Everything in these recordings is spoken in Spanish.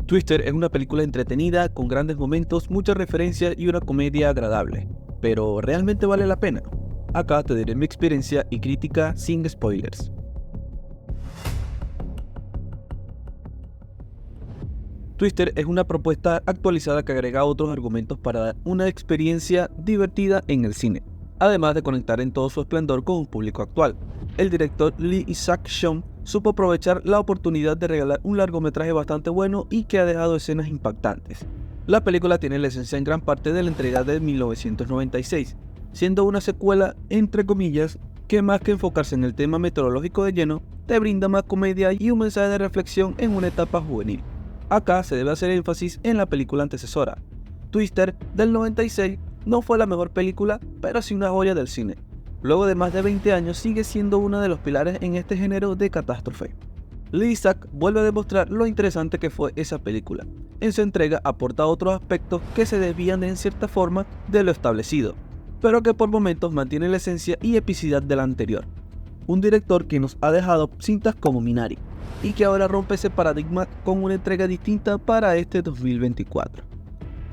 Twister es una película entretenida, con grandes momentos, muchas referencias y una comedia agradable. Pero ¿realmente vale la pena? Acá te diré mi experiencia y crítica sin spoilers. Twister es una propuesta actualizada que agrega otros argumentos para dar una experiencia divertida en el cine, además de conectar en todo su esplendor con un público actual. El director Lee Isaac-Chung supo aprovechar la oportunidad de regalar un largometraje bastante bueno y que ha dejado escenas impactantes. La película tiene la esencia en gran parte de la entrega de 1996, siendo una secuela, entre comillas, que más que enfocarse en el tema meteorológico de lleno, te brinda más comedia y un mensaje de reflexión en una etapa juvenil. Acá se debe hacer énfasis en la película antecesora. Twister, del 96, no fue la mejor película, pero sí una joya del cine. Luego de más de 20 años sigue siendo uno de los pilares en este género de catástrofe. Lee Isaac vuelve a demostrar lo interesante que fue esa película. En su entrega aporta otros aspectos que se desvían en cierta forma de lo establecido, pero que por momentos mantiene la esencia y epicidad de la anterior. Un director que nos ha dejado cintas como Minari, y que ahora rompe ese paradigma con una entrega distinta para este 2024.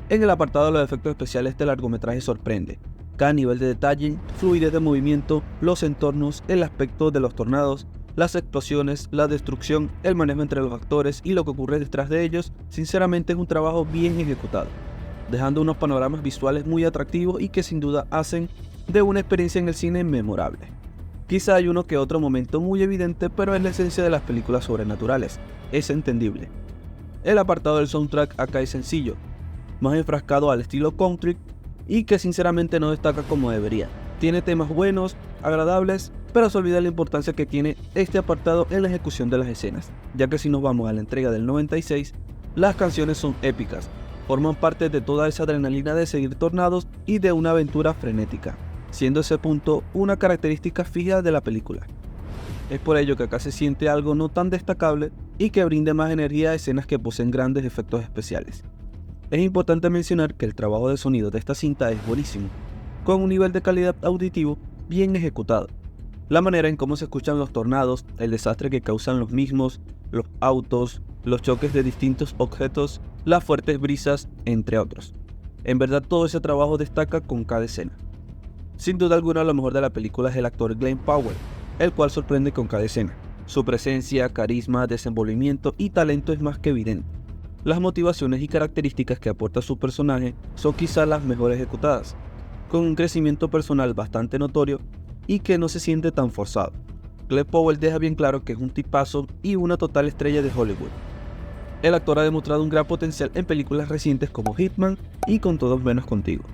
En el apartado de los efectos especiales, este largometraje sorprende. Cada nivel de detalle, fluidez de movimiento, los entornos, el aspecto de los tornados, las explosiones, la destrucción, el manejo entre los actores y lo que ocurre detrás de ellos, sinceramente es un trabajo bien ejecutado, dejando unos panoramas visuales muy atractivos y que sin duda hacen de una experiencia en el cine memorable. Quizá hay uno que otro momento muy evidente, pero es la esencia de las películas sobrenaturales, es entendible. El apartado del soundtrack acá es sencillo, más enfrascado al estilo country y que sinceramente no destaca como debería. Tiene temas buenos, agradables, pero se olvida la importancia que tiene este apartado en la ejecución de las escenas, ya que si nos vamos a la entrega del 96, las canciones son épicas, forman parte de toda esa adrenalina de seguir tornados y de una aventura frenética, siendo ese punto una característica fija de la película. Es por ello que acá se siente algo no tan destacable y que brinde más energía a escenas que poseen grandes efectos especiales. Es importante mencionar que el trabajo de sonido de esta cinta es buenísimo, con un nivel de calidad auditivo bien ejecutado. La manera en cómo se escuchan los tornados, el desastre que causan los mismos, los autos, los choques de distintos objetos, las fuertes brisas, entre otros. En verdad todo ese trabajo destaca con cada escena. Sin duda alguna lo mejor de la película es el actor Glen Powell, el cual sorprende con cada escena. Su presencia, carisma, desenvolvimiento y talento es más que evidente. Las motivaciones y características que aporta su personaje son quizás las mejor ejecutadas, con un crecimiento personal bastante notorio y que no se siente tan forzado. Glen Powell deja bien claro que es un tipazo y una total estrella de Hollywood. El actor ha demostrado un gran potencial en películas recientes como Hitman y Con Todos Menos Contigo.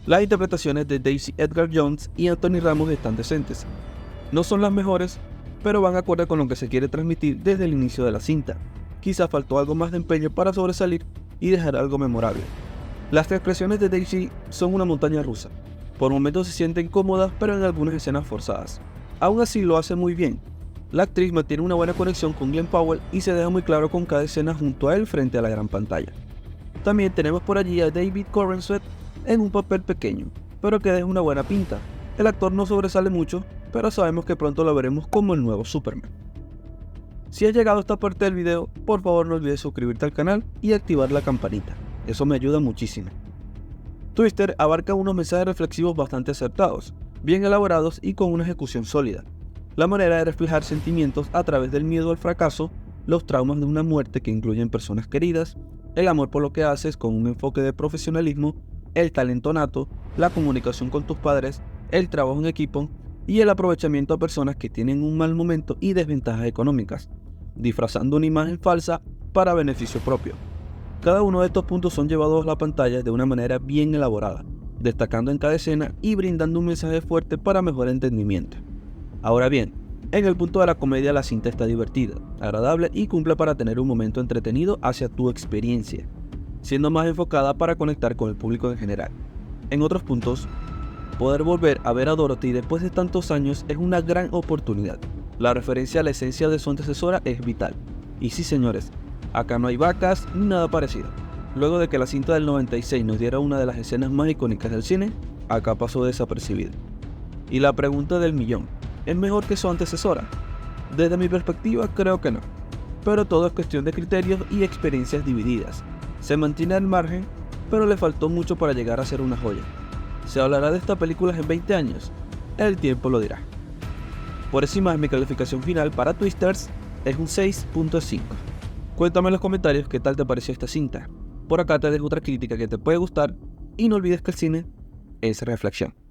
Las interpretaciones de Daisy Edgar Jones y Anthony Ramos están decentes. No son las mejores, pero van acorde con lo que se quiere transmitir desde el inicio de la cinta. Quizá faltó algo más de empeño para sobresalir y dejar algo memorable. Las expresiones de Daisy son una montaña rusa. Por momentos se sienten cómodas, pero en algunas escenas forzadas. Aún así lo hace muy bien. La actriz mantiene una buena conexión con Glen Powell y se deja muy claro con cada escena junto a él frente a la gran pantalla. También tenemos por allí a David Corenswet en un papel pequeño, pero que deja una buena pinta. El actor no sobresale mucho, pero sabemos que pronto lo veremos como el nuevo Superman. Si has llegado a esta parte del video, por favor no olvides suscribirte al canal y activar la campanita, eso me ayuda muchísimo. Twister abarca unos mensajes reflexivos bastante acertados, bien elaborados y con una ejecución sólida. La manera de reflejar sentimientos a través del miedo al fracaso, los traumas de una muerte que incluyen personas queridas, el amor por lo que haces con un enfoque de profesionalismo, el talento nato, la comunicación con tus padres, el trabajo en equipo y el aprovechamiento a personas que tienen un mal momento y desventajas económicas, disfrazando una imagen falsa para beneficio propio. Cada uno de estos puntos son llevados a la pantalla de una manera bien elaborada, destacando en cada escena y brindando un mensaje fuerte para mejor entendimiento. Ahora bien, en el punto de la comedia la cinta está divertida, agradable y cumple para tener un momento entretenido hacia tu experiencia, siendo más enfocada para conectar con el público en general. En otros puntos, poder volver a ver a Dorothy después de tantos años es una gran oportunidad. La referencia a la esencia de su antecesora es vital. Y sí señores, acá no hay vacas ni nada parecido. Luego de que la cinta del 96 nos diera una de las escenas más icónicas del cine, acá pasó desapercibida. Y la pregunta del millón, ¿es mejor que su antecesora? Desde mi perspectiva creo que no. pero todo es cuestión de criterios y experiencias divididas. Se mantiene al margen, pero le faltó mucho para llegar a ser una joya. ¿Se hablará de esta película en 20 años? El tiempo lo dirá. Por encima, mi calificación final para Twisters es un 6.5. Cuéntame en los comentarios qué tal te pareció esta cinta. Por acá te dejo otra crítica que te puede gustar y no olvides que el cine es reflexión.